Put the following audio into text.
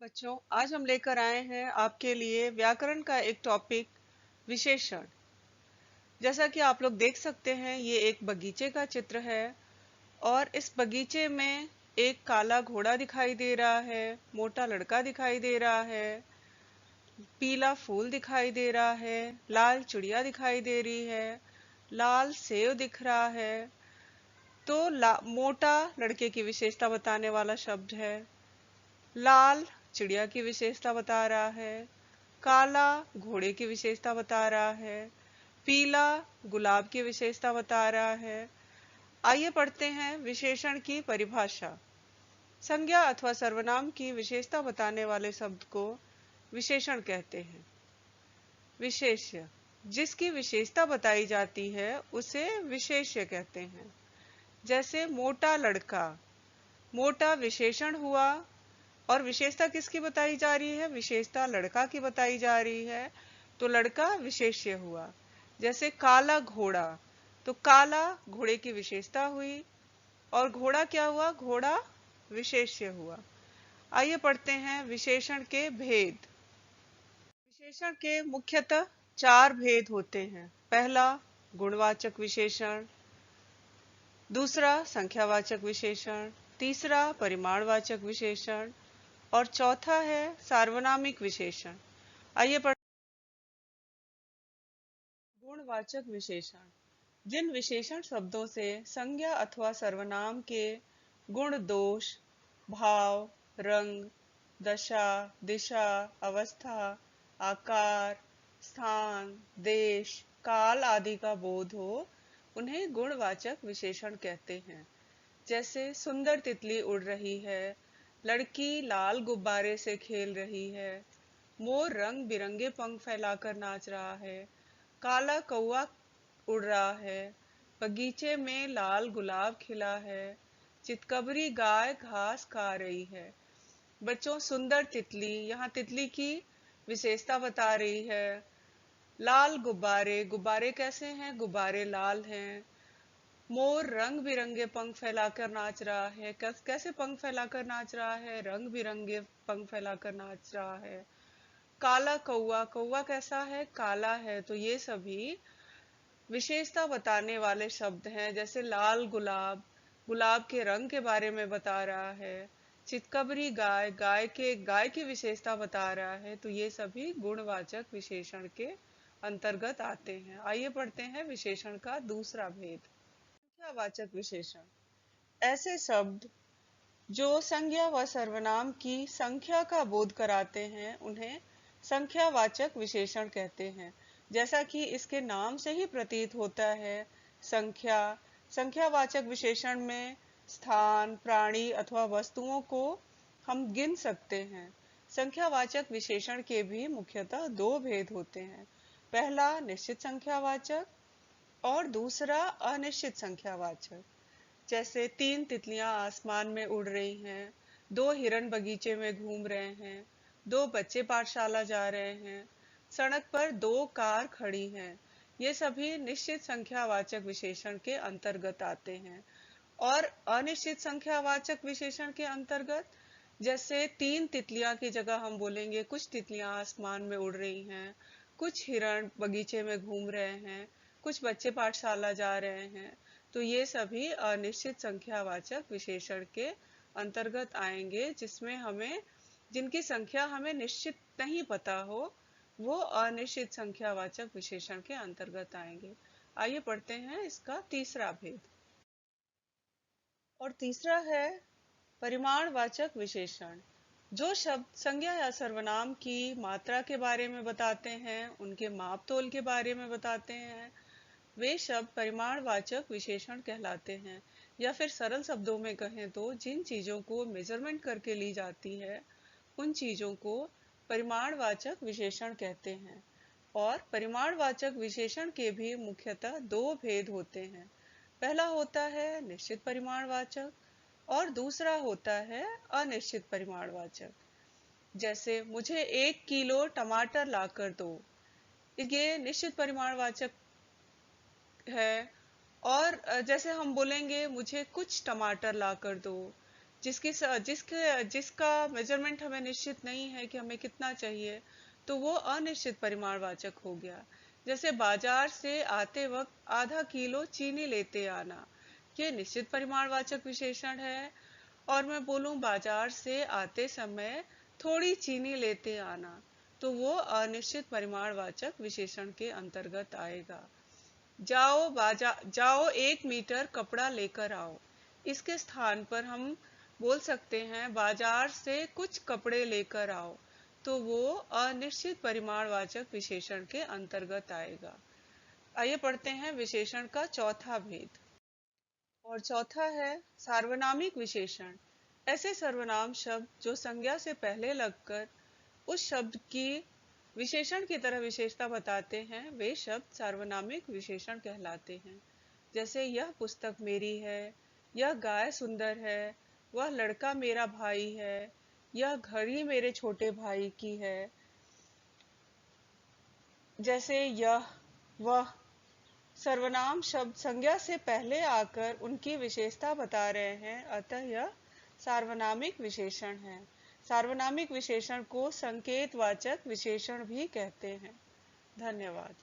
बच्चों, आज हम लेकर आए हैं आपके लिए व्याकरण का एक टॉपिक, विशेषण। जैसा कि आप लोग देख सकते हैं, ये एक बगीचे का चित्र है और इस बगीचे में एक काला घोड़ा दिखाई दे रहा है, मोटा लड़का दिखाई दे रहा है, पीला फूल दिखाई दे रहा है, लाल चिड़िया दिखाई दे रही है, लाल सेव दिख रहा है। तो मोटा लड़के की विशेषता बताने वाला शब्द है, लाल चिड़िया की विशेषता बता रहा है, काला घोड़े की विशेषता बता रहा है, पीला गुलाब की विशेषता बता रहा है। आइए पढ़ते हैं विशेषण की परिभाषा। संज्ञा अथवा सर्वनाम की विशेषता बताने वाले शब्द को विशेषण कहते हैं। विशेष्य, जिसकी विशेषता बताई जाती है उसे विशेष्य कहते हैं। जैसे मोटा लड़का, मोटा विशेषण हुआ और विशेषता किसकी बताई जा रही है? विशेषता लड़का की बताई जा रही है, तो लड़का विशेष्य हुआ। जैसे काला घोड़ा, तो काला घोड़े की विशेषता हुई और घोड़ा क्या हुआ? घोड़ा विशेष्य हुआ। आइए पढ़ते हैं विशेषण के भेद। विशेषण के मुख्यतः चार भेद होते हैं। पहला गुणवाचक विशेषण, दूसरा संख्यावाचक विशेषण, तीसरा परिमाणवाचक विशेषण और चौथा है सार्वनामिक विशेषण। आइए पढ़। गुणवाचक विशेषण, जिन विशेषण शब्दों से संज्ञा अथवा सर्वनाम के गुण, दोष, भाव, रंग, दशा, दिशा, अवस्था, आकार, स्थान, देश, काल आदि का बोध हो, उन्हें गुणवाचक विशेषण कहते हैं। जैसे सुंदर तितली उड़ रही है, लड़की लाल गुब्बारे से खेल रही है, मोर रंग बिरंगे पंख फैलाकर नाच रहा है, काला कौवा उड़ रहा है, बगीचे में लाल गुलाब खिला है, चितकबरी गाय घास खा रही है। बच्चों, सुंदर तितली, यहाँ तितली की विशेषता बता रही है। लाल गुब्बारे, गुब्बारे कैसे हैं? गुब्बारे लाल हैं। मोर रंग बिरंगे पंख फैलाकर नाच रहा है। कैसे पंख फैलाकर नाच रहा है? रंग बिरंगे पंख फैलाकर नाच रहा है। काला कौवा, कौवा कैसा है? काला है। तो ये सभी विशेषता बताने वाले शब्द हैं। जैसे लाल गुलाब, गुलाब के रंग के बारे में बता रहा है। चितकबरी गाय, गाय की विशेषता बता रहा है। तो ये सभी गुणवाचक विशेषण के अंतर्गत आते हैं। आइए पढ़ते हैं विशेषण का दूसरा भेद, संख्यावाचक विशेषण। ऐसे शब्द जो संज्ञा व सर्वनाम की संख्या का बोध कराते हैं, उन्हें संख्यावाचक विशेषण कहते हैं। जैसा कि इसके नाम से ही प्रतीत होता है, संख्या, संख्यावाचक विशेषण में स्थान, प्राणी अथवा वस्तुओं को हम गिन सकते हैं। संख्यावाचक विशेषण के भी मुख्यतः दो भेद होते हैं। पहला निश्चित संख्यावाचक और दूसरा अनिश्चित संख्यावाचक। जैसे तीन तितलियां आसमान में उड़ रही हैं, दो हिरन बगीचे में घूम रहे हैं, दो बच्चे पाठशाला जा रहे हैं, सड़क पर दो कार खड़ी हैं। ये सभी निश्चित संख्यावाचक विशेषण के अंतर्गत आते हैं। और अनिश्चित संख्यावाचक विशेषण के अंतर्गत, जैसे तीन तितलियां की जगह हम बोलेंगे कुछ तितलियां आसमान में उड़ रही हैं, कुछ हिरण बगीचे में घूम रहे हैं, कुछ बच्चे पाठशाला जा रहे हैं। तो ये सभी अनिश्चित संख्यावाचक विशेषण के अंतर्गत आएंगे, जिसमें हमें, जिनकी संख्या हमें निश्चित नहीं पता हो, वो अनिश्चित संख्यावाचक विशेषण के अंतर्गत आएंगे। आइए पढ़ते हैं इसका तीसरा भेद। और तीसरा है परिमाणवाचक विशेषण। जो शब्द संज्ञा या सर्वनाम की मात्रा के बारे में बताते हैं, उनके माप तोल के बारे में बताते हैं, वे शब्द परिमाणवाचक विशेषण कहलाते हैं। या फिर सरल शब्दों में कहें तो जिन चीजों को मेजरमेंट करके ली जाती है, उन चीजों को परिमाणवाचक विशेषण कहते हैं। और परिमाणवाचक विशेषण के भी मुख्यतः दो भेद होते हैं। पहला होता है निश्चित परिमाणवाचक और दूसरा होता है अनिश्चित परिमाणवाचक। जैसे मुझे 1 किलो टमाटर लाकर दो, ये निश्चित परिमाणवाचक है। और जैसे हम बोलेंगे मुझे कुछ टमाटर लाकर दो, जिसका मेजरमेंट हमें निश्चित नहीं है कि हमें कितना चाहिए, तो वो अनिश्चित परिमाणवाचक हो गया। जैसे बाजार से आते वक्त आधा किलो चीनी लेते आना, ये निश्चित परिमाणवाचक विशेषण है। और मैं बोलूं बाजार से आते समय थोड़ी चीनी लेते आना, तो वो अनिश्चित परिमाणवाचक विशेषण के अंतर्गत आएगा। जाओ 1 मीटर कपड़ा लेकर आओ, इसके स्थान पर हम बोल सकते हैं बाजार से कुछ कपड़े लेकर आओ, तो वो अनिश्चित परिमाणवाचक विशेषण के अंतर्गत आएगा। आइए पढ़ते हैं विशेषण का चौथा भेद। और चौथा है सार्वनामिक विशेषण। ऐसे सर्वनाम शब्द जो संज्ञा से पहले लगकर उस शब्द की विशेषण की तरह विशेषता बताते हैं, वे शब्द सार्वनामिक विशेषण कहलाते हैं। जैसे यह पुस्तक मेरी है, यह गाय सुंदर है, वह लड़का मेरा भाई है, यह घड़ी मेरे छोटे भाई की है। जैसे यह, वह सर्वनाम शब्द संज्ञा से पहले आकर उनकी विशेषता बता रहे हैं, अतः यह सार्वनामिक विशेषण है। सार्वनामिक विशेषण को संकेतवाचक विशेषण भी कहते हैं। धन्यवाद।